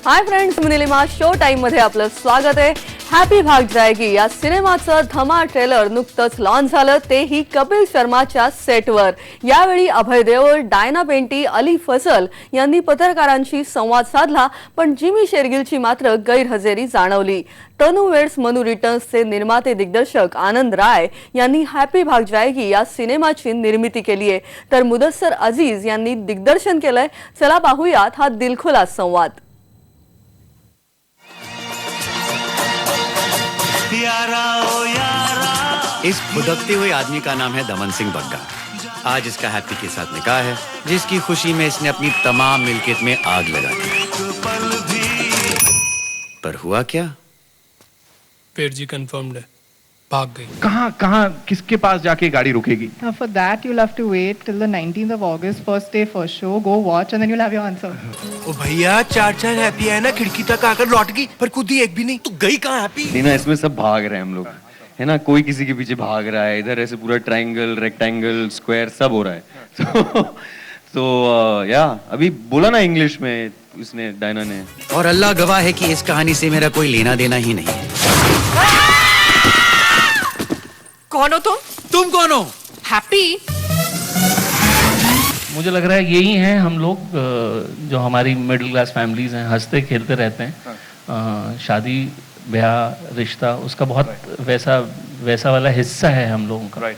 Hi friends, मी Nilima. Show time मध्ये आपलं स्वागत आहे. हॅपी भाग जाएगी या सिनेमाचं धमाल ट्रेलर नुकतंच लॉन्च झालं, तेही कपिल शर्माच्या सेटवर. यावेळी अभय देओल, डायना पेंटी, अली फजल यांनी पत्रकारांशी संवाद साधला, पण जिमी शेरगिलची मात्र गैरहजेरी जाणवली. तनु वेड्स मनु रिटर्न्सचे निर्माते दिग्दर्शक आनंद राय यांनी हॅपी भाग जाएगी या सिनेमाची निर्मिती केली आहे, तर मुदस्सर अजीज यांनी दिग्दर्शन केलंय. चला पाहूयात हा दिलखुलास संवाद. इस भुदकते हुए आदमी का नाम है दमन सिंह बग्गा. आज इसका हैप्पी के साथ निकाह है, जिसकी खुशी में इसने अपनी तमाम मिल्कियत में आग लगा दी. पर हुआ क्या? पेट जी कंफर्म्ड है, भाग गई. कहाँ किसके पास जाके गाड़ी रुकेगी? For that you'll have to wait till the 19th of August, first day, first show. Go watch and then you'll have your answer. ओ भैया, चार हैप्पी है ना, खिड़की तक आकर लौट गई, पर खुद ही एक भी नहीं. तू गई कहाँ हैप्पी? नहीं ना, इसमें सब भाग रहे हैं हम लोग, है ना. कोई किसी के पीछे भाग रहा है, इधर ऐसे पूरा ट्रायंगल, रेक्टेंगल, स्क्वायर सब हो रहा है. तो या अभी बोला ना इंग्लिश में उसने, डायना ने. और अल्लाह गवाह है कि इस कहानी से मेरा कोई लेना देना ही नहीं है. कौन हो तुम कौन हो? हैप्पी? मुझे लग रहा है यही हैं हम लोग, जो हमारी मिडिल क्लास फैमिलीज हैं, हंसते खेलते रहते हैं. शादी ब्याह रिश्ता उसका बहुत वैसा वाला हिस्सा है हम लोगों का.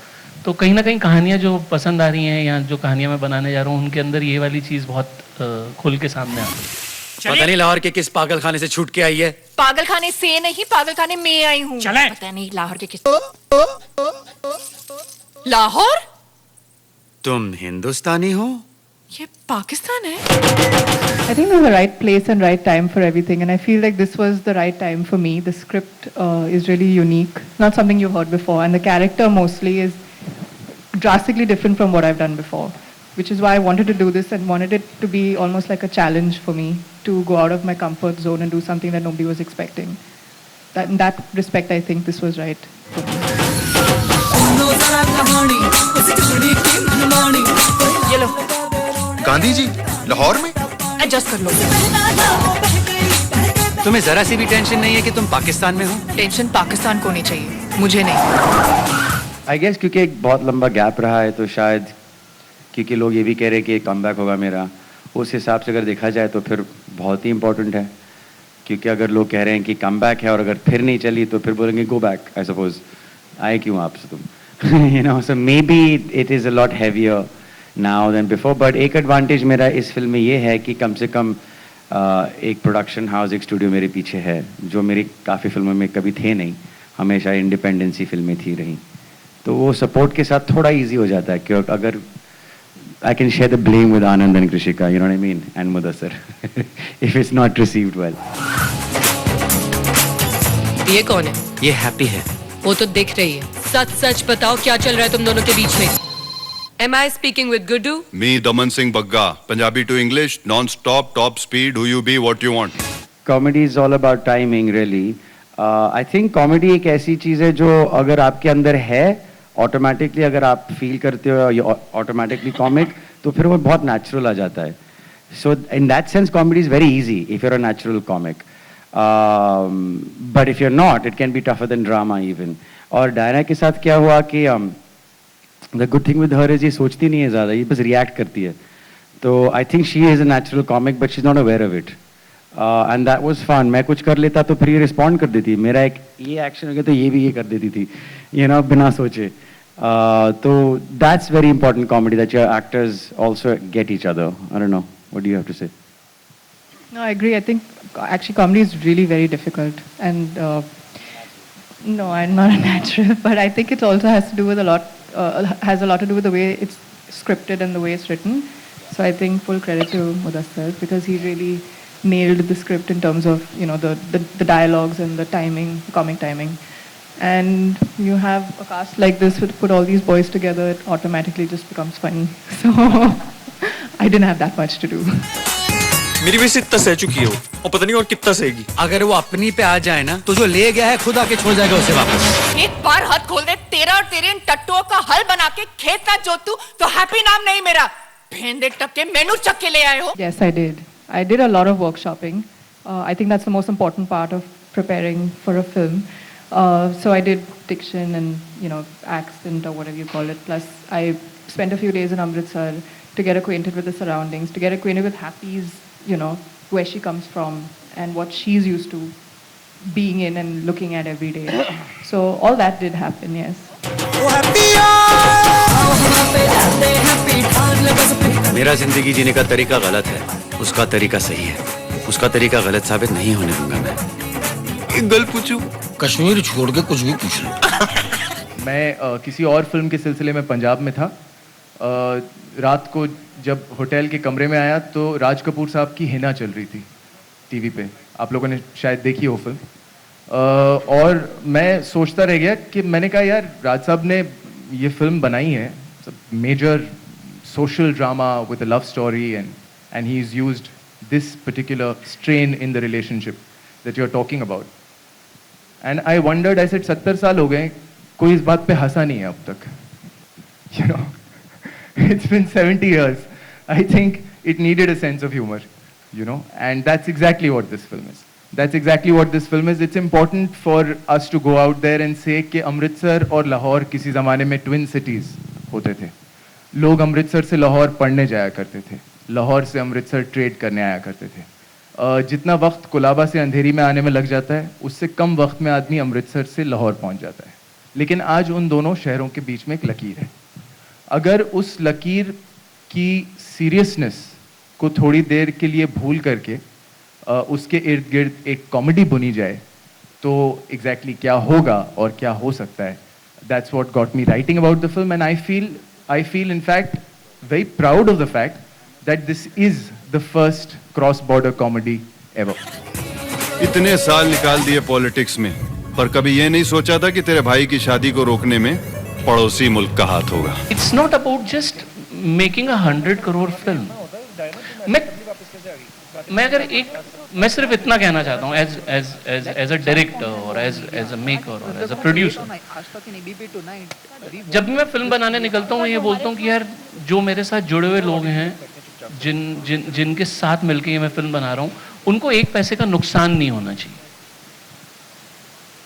तो कहीं ना कहीं कहानियां जो पसंद आ रही हैं या जो कहानियां मैं बनाने जा रहा हूँ, उनके अंदर ये वाली चीज़ बहुत खुल के सामने आ रही है. पता नहीं लाहौर के किस पागलखाने से छूट के आई है. पागलखाने से नहीं, पागलखाने में आई हूँ. पता नहीं लाहौर के किस. लाहौर? तुम हिंदुस्तानी हो? ये पाकिस्तान है. I think there's a right place and right time for everything, and I feel like this was the right time for me. The script is really unique, not something you've heard before, and the character mostly is drastically different from what I've done before, which is why I wanted to do this and wanted it to be almost like a challenge for me to go out of my comfort zone and do something that nobody was expecting. In that respect, I think this was right for me. ये लो, गांधी जी लाहौर में adjust कर लो. तुम्हें जरा सी भी tension नहीं है कि तुम पाकिस्तान में हो? टेंशन पाकिस्तान को नहीं चाहिए, मुझे नहीं. आई गेस क्योंकि एक बहुत लंबा गैप रहा है, तो शायद क्योंकि लोग ये भी कह रहे हैं कि कम बैक होगा मेरा, उस हिसाब से अगर देखा जाए तो फिर बहुत ही इंपॉर्टेंट है. क्योंकि अगर लोग कह रहे हैं कि कम बैक है और अगर फिर नहीं चली तो फिर बोलेंगे गो बैक. आई सपोज आए क्यों आपसे तुम. You know, so maybe it is a lot heavier now than before. But एक एडवांटेज मेरा इस फिल्म में ये है कि कम से कम एक प्रोडक्शन हाउस, एक स्टूडियो मेरे पीछे है, जो मेरी काफ़ी फिल्मों में कभी थे नहीं. हमेशा इंडिपेंडेंसी फिल्में थी रही, तो वो सपोर्ट के साथ थोड़ा ईजी हो जाता है. क्योंकि अगर I can share the blame with Anand and Krishika, you know what I mean, and Mudassar, if it's not received well. ये कौन है? ये हैप्पी है. वो तो दिख रही है. सच सच बताओ, क्या चल रहा है तुम दोनों के बीच में? Am I speaking with Guddu? Me, Daman Singh Bagga. Punjabi to English, non-stop, top speed. Who you be, what you want. Comedy is all about timing, really. I think comedy एक ऐसी चीज़ है जो अगर आपके अंदर है, ऑटोमेटिकली अगर आप फील करते हो ऑटोमेटिकली कॉमिक, तो फिर वो बहुत नेचुरल आ जाता है. So in that sense comedy is very easy if you are a natural comic. But if you are not, it can be tougher than drama even. और डायना के साथ क्या हुआ कि the good thing with her is ये सोचती नहीं है ज़्यादा, ये बस रिएक्ट करती है. तो I think she is a natural comic but she is not aware of it. And that was fun. मैं कुछ कर लेता तो फिर ये रिस्पॉन्ड कर देती. मेरा एक ये एक्शन हो गया तो ये भी ये कर देती थी, यू नो, बिना सोचे. तो that's very important comedy, that your actors also get each other. I don't know, what do you have to say? No, I agree. I think actually comedy is really very difficult, and no, I'm not a natural, but I think it also has to do with has a lot to do with the way it's scripted and the way it's written. So I think full credit to Mudassar, because he really nailed the script in terms of, you know, the dialogues and the timing, comic timing. And you have a cast like this, put all these boys together, it automatically just becomes funny. So I didn't have that much to do. मेरी वजह से इतना सह चुकी है वो, और पता नहीं और कितना सहेगी. अगर वो अपनी पे आ जाए ना, तो जो ले गया है खुद आके छोड़ जाएगा उसे वापस. एक बार हाथ खोल दे, तेरा और तेरे इन टट्टुओं का हल बना के खेत ना जोत तू, तो हैप्पी नाम नहीं मेरा. भेंदे टपके मेनू चक के ले आए हो. Yes, I did. I did a lot of workshopping, I think that's the most important part of preparing for a film. So I did diction and, accent or whatever you call it. Plus, I spent a few days in Amritsar to get acquainted with the surroundings, to get acquainted with Happy's, where she comes from and what she's used to being in and looking at every day. So all that did happen, yes. मेरा जिंदगी जीने का तरीका गलत है, उसका तरीका सही है, उसका तरीका गलत साबित नहीं होने दूंगा मैं। एक गल पूछूं? कश्मीर छोड़ के कुछ भी पूछ लो। मैं किसी और फिल्म के सिलसिले में पंजाब में था। रात को जब होटल के कमरे में आया तो राज कपूर साहब की हिना चल रही थी टीवी पे। आप लोगों ने शायद देखी हो फिल्म। और मैं सोचता रह गया कि मैंने कहा यार राज साहब ने ये फिल्म बनाई है, major social drama with a love story, and he's used this particular strain in the relationship that you're talking about. And I wondered, I said 70 साल हो गए, कोई इस बात पे हंसा नहीं है अब तक. You know, it's been 70 years. I think it needed a sense of humor, and that's exactly what this film is. That's exactly what this film is. It's important for us to go out there and say कि अमृतसर और लाहौर किसी ज़माने में twin cities होते थे. लोग अमृतसर से लाहौर पढ़ने जाया करते थे, लाहौर से अमृतसर ट्रेड करने आया करते थे. जितना वक्त कुलाबा से अंधेरी में आने में लग जाता है, उससे कम वक्त में आदमी अमृतसर से लाहौर पहुंच जाता है. लेकिन आज उन दोनों शहरों के बीच में एक लकीर है. अगर उस लकीर की सीरियसनेस को थोड़ी देर के लिए भूल करके उसके इर्द गिर्द एक कॉमेडी बुनी जाए तो एग्जैक्टली क्या होगा और क्या हो सकता है. That's what got me writing about the film, and I feel in fact very proud of the fact that this is the first cross-border comedy ever. इतने साल निकाल दिए पॉलिटिक्स में, पर कभी ये नहीं सोचा था कि तेरे भाई की शादी को रोकने में पड़ोसी मुल्क का हाथ होगा. It's not about just making a 100 crore film. मैं सिर्फ इतना कहना चाहता हूँ as a director और as a maker और as a producer. जब मैं फिल्म बनाने निकलता हूँ ये बोलता हूँ कि यार जो मेरे साथ जुड़े हुए लोग हैं, जिनके साथ मिलकर ये मैं फिल्म बना रहा हूँ, उनको एक पैसे का नुकसान नहीं होना चाहिए.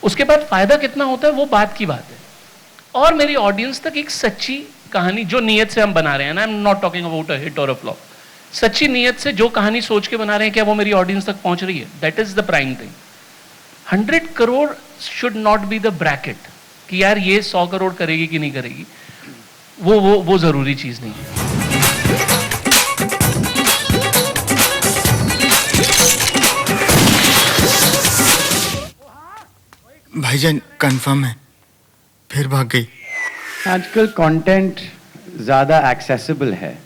उसके बाद फायदा कितना होता है वो बात की बात है. और मेरी ऑडियंस तक एक सच्ची कहानी जो नीयत से हम बना रहे हैं ना, I am not talking about a hit और अ फ्लॉप, सच्ची नीयत से जो कहानी सोच के बना रहे हैं क्या वो मेरी ऑडियंस तक पहुंच रही है. That is the prime thing. 100 crore should not be the bracket कि यार ये 100 करोड़ करेगी कि नहीं करेगी. वो जरूरी चीज नहीं है. भाईजान कंफर्म है, फिर भाग गई. आजकल कंटेंट ज़्यादा एक्सेसिबल है.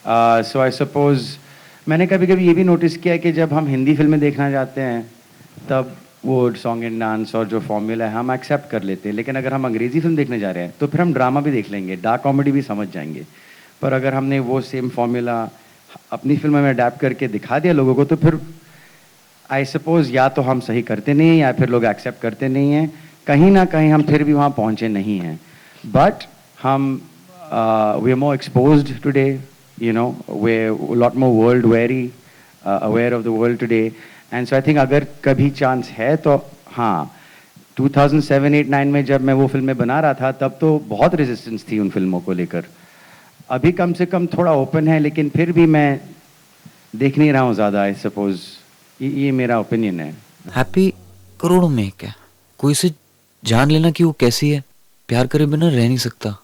सो आई सपोज मैंने कभी कभी ये भी नोटिस किया कि जब हम हिंदी फिल्में देखना जाते हैं तब वो सॉन्ग एंड डांस और जो फॉर्मूला है हम एक्सेप्ट कर लेते हैं. लेकिन अगर हम अंग्रेज़ी फिल्म देखने जा रहे हैं तो फिर हम ड्रामा भी देख लेंगे, डार्क कॉमेडी भी समझ जाएंगे. पर अगर हमने वो सेम फॉर्मूला अपनी फिल्म में अडेप्ट करके दिखा दिया लोगों को तो फिर आई सपोज या तो हम सही करते नहीं हैं या फिर लोग एक्सेप्ट करते नहीं हैं. कहीं ना कहीं हम फिर भी वहाँ पहुँचे नहीं हैं. बट हम we are more exposed today, we're a lot more world wary, aware of the world today, and so I think अगर कभी चांस है तो हाँ, 2007, 8, 9 में जब मैं वो फिल्में बना रहा था तब तो बहुत रेजिस्टेंस थी उन फिल्मों को लेकर. अभी कम से कम थोड़ा ओपन है, लेकिन फिर भी मैं देख नहीं रहा हूँ ज़्यादा. आई सपोज ये मेरा ओपिनियन है. हैप्पी करोड़ों में क्या, कोई से जान लेना कि वो कैसी है, प्यार करे बिना रह नहीं सकता.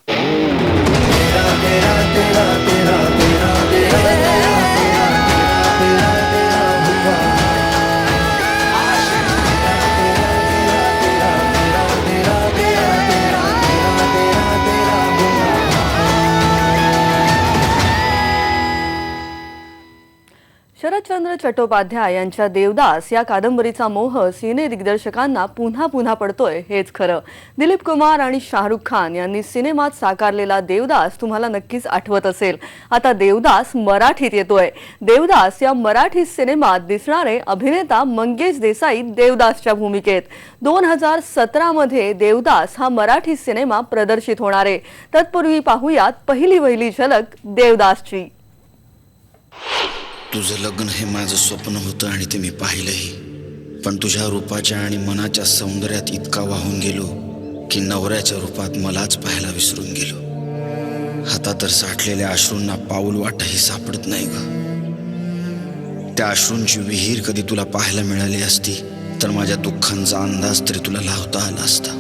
शरदचंद्र चट्टोपाध्याय यांच्या देवदास या कादंबरीचा मोह सिने दिग्दर्शकांना पुन्हा पुन्हा पडतोय हेच खरं. दिलीप कुमार आणि शाहरुख खान यांनी सिनेमात साकारलेला देवदास तुम्हाला नक्कीच आठवत असेल. आता देवदास मराठीत येतोय. देवदास या मराठी सिनेमात दिसणारे अभिनेता मंगेश देसाई देवदासच्या भूमिकेत. 2017 मध्ये देवदास हा मराठी सिनेमा प्रदर्शित होणार आहे. तत्पूर्वी पाहूयात पहिली झलक देवदासची. तुझं लग्न हे माझं स्वप्न होतं आणि ते मी पाहिलंही. पण तुझ्या रूपाच्या आणि मनाच्या सौंदर्यात इतका वाहून गेलो की नवऱ्याच्या रूपात मलाच पाहायला विसरून गेलो. हातात तर साठलेल्या अश्रूंना पाऊल वाटही सापडत नाही ग. त्या अश्रूंची विहीर कधी तुला पाहायला मिळाली असती तर माझ्या दुःखांचा अंदाज तरी तुला लावता आला असता.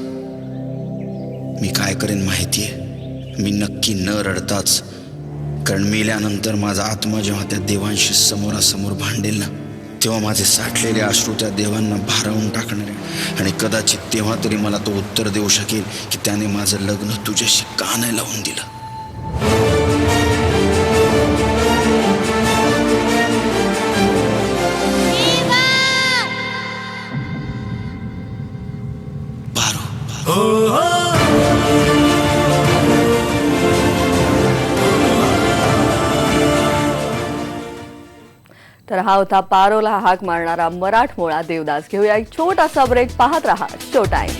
मी काय करेन माहितीये? मी नक्की न रडताच, कारण मेल्यानंतर माझा आत्मा जेव्हा त्या देवांशी समोरासमोर भांडेल ना, तेव्हा माझे साठलेले अश्रू त्या देवांना भारावून टाकणार आहे. आणि कदाचित तेव्हा तरी मला तो उत्तर देऊ शकेल की त्याने माझं लग्न तुझ्याशी का नाही लावून दिलं. तर हा होता पारोला हाक मारणारा मराठमोळा देवदास. घेऊया एक छोटासा ब्रेक. पाहत रहा show time.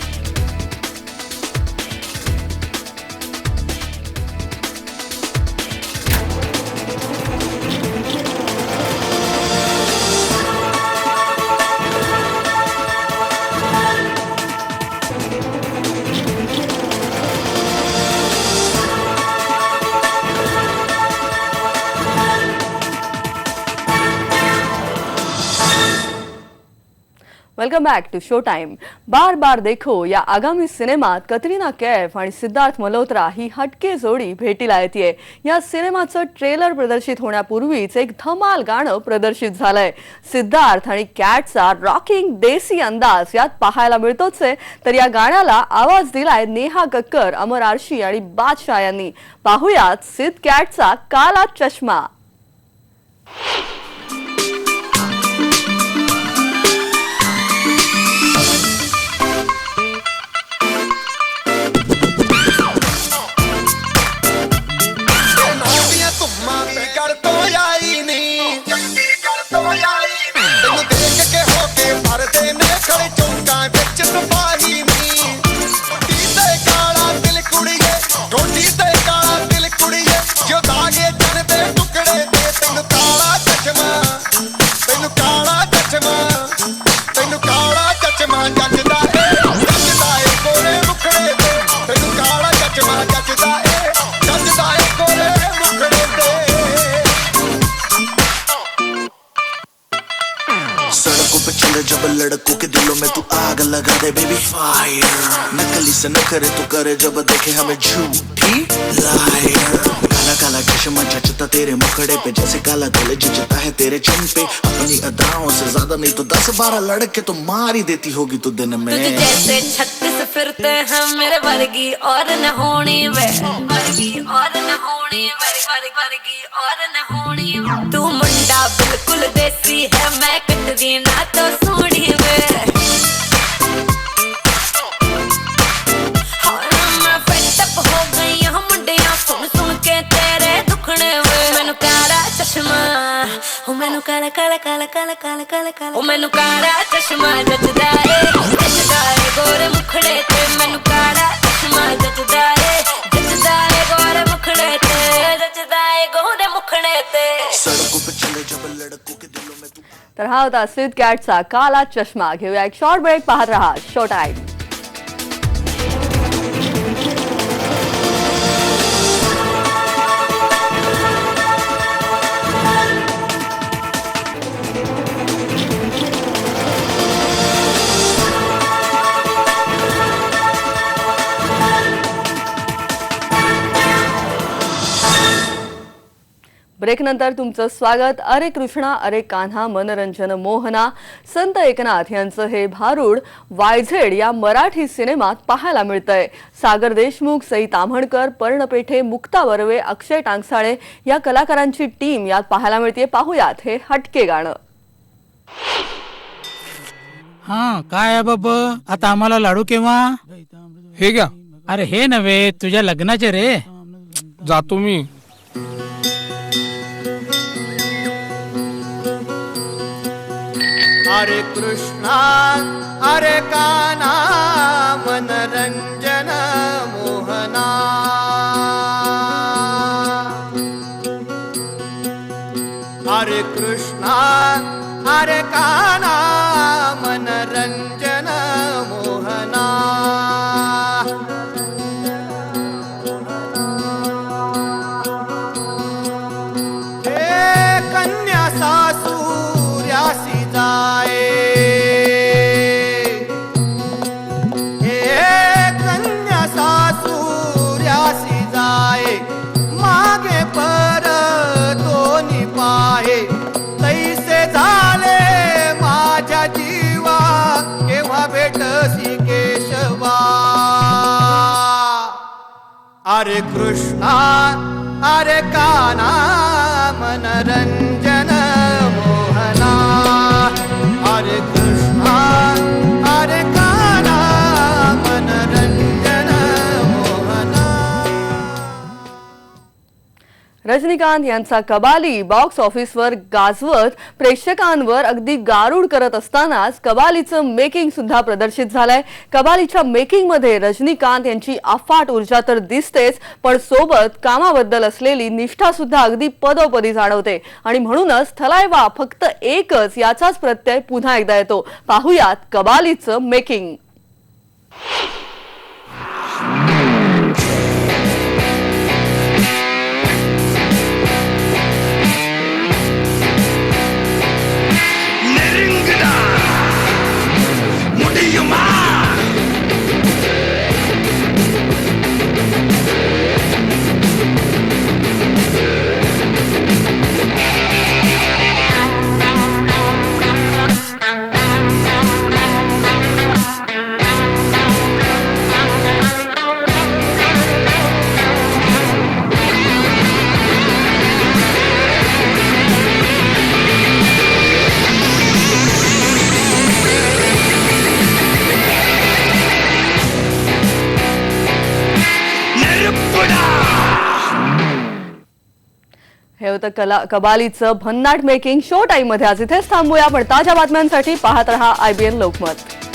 Welcome back to show time. बार बार देखो या आगामी सिनेमात कतरिना कैफ आणि सिद्धार्थ मल्होत्रा ही हटके जोडी भेटीला येते. या सिनेमाचं ट्रेलर प्रदर्शित होण्यापूर्वीच एक धमाल गाणं प्रदर्शित झालंय. सिद्धार्थ आणि कॅटचा रॉकिंग देसी अंदाज यात पाहायला मिळतोच आहे. तर या गाण्याला आवाज दिलाय नेहा कक्कर, अमर आरशी आणि बादशाह यांनी. पाहुयात सिद्ध कॅटचा काला चष्मा. जब लड़कों के दिलों में तू आग लगा दे बेबी फायर. नकली से न करे तू करे जब देखे हमें झूठी लायर. काला काला चश्मा जचता तेरे मुखड़े पे जैसे काला दिल जचता है तेरे चिन पे. अपनी अदाओं से ज्यादा नहीं तो 10-12 लड़के तो मार ही देती होगी तू दिन में. तुझे जैसे 36 फिरते हैं मेरे वर्गी और न होनी वे. वर्गी और न होनी वे. वर्गी और न होनी. तू मुंडा बिल्कुल देसी है मैं कटरी ना तो सोनी वे. मैं फेटअप हो गई हूं मुंडिया सुन सुन के तेरे दुखने वे. मैनू काला चश्मा ओ मैनू काला काला काला काला काला काला काला ओ मैनू काला चश्मा जचदा है गोरे मुखड़े ते. मैनू काला चश्मा जचदा है गोरे मुखड़े ते. जचदा है गोरे मुखड़े ते. सड़कों पे चले जब लड़कों के दिलों में तू. तर हा होता सिद्ध कॅटचा काला चष्मा. घेऊया एक शॉर्ट ब्रेक. पाहत रहा शो टाइम. ब्रेकनंतर तुमचं स्वागत. अरे कृष्णा अरे कान्हा मनरंजन मोहना संत एकनाथ यांचं हे भारूड वायझेड या मराठी सिनेमात पाहायला मिळतंय. सागर देशमुख, सई ताम्हणकर, पर्ण पेठे, मुक्ता बर्वे, अक्षय टांगसाळे या कलाकारांची टीम यात पाहायला मिळते. पाहुयात हे हटके गाणं. हा काय आहे बाबा, आता आम्हाला लाडू केव्हा? हे घ्या. अरे हे नव्हे, तुझ्या लग्नाचे रे. जातो मी. हरे कृष्णा हरे कान्हा मनरंजन मोहना. हरे कृष्ण कृष्णा अरे काना मनरंजन मोहना हे कन्या सासूर्यासी जाए कन्या सासूर्यासी जाए मागे पर दोन्ही पाहे तैसे झाले माझ्या जीवा केव्हा भेटसी केशवा अरे कृष्णा अरे काना मनरंजन मोहना अरे कृष्णा अरे काना मनरंजन मोहना. रजनीकांत यांचा कबाली बॉक्स ऑफिसवर गाजवत प्रेक्षकांवर अगदी गारुड करत असतानाच कबालीचं मेकिंग सुद्धा प्रदर्शित झालंय. कबालीच्या मेकिंग मध्ये रजनीकांत यांची अफाट ऊर्जा तर दिसतेच, पण सोबत कामाबद्दल असलेली निष्ठा सुद्धा अगदी पदोपदी जाणवते आणि म्हणूनच थलायवा फक्त एकच याचाच प्रत्यय पुन्हा एकदा येतो. पाहुयात कबालीचं मेकिंग. हे होतं कबालीचं भन्नाट मेकिंग. शो टाइम मध्ये आज इथेच थांबूया, पण ताज्या बातम्यांसाठी पाहत रहा IBN लोकमत.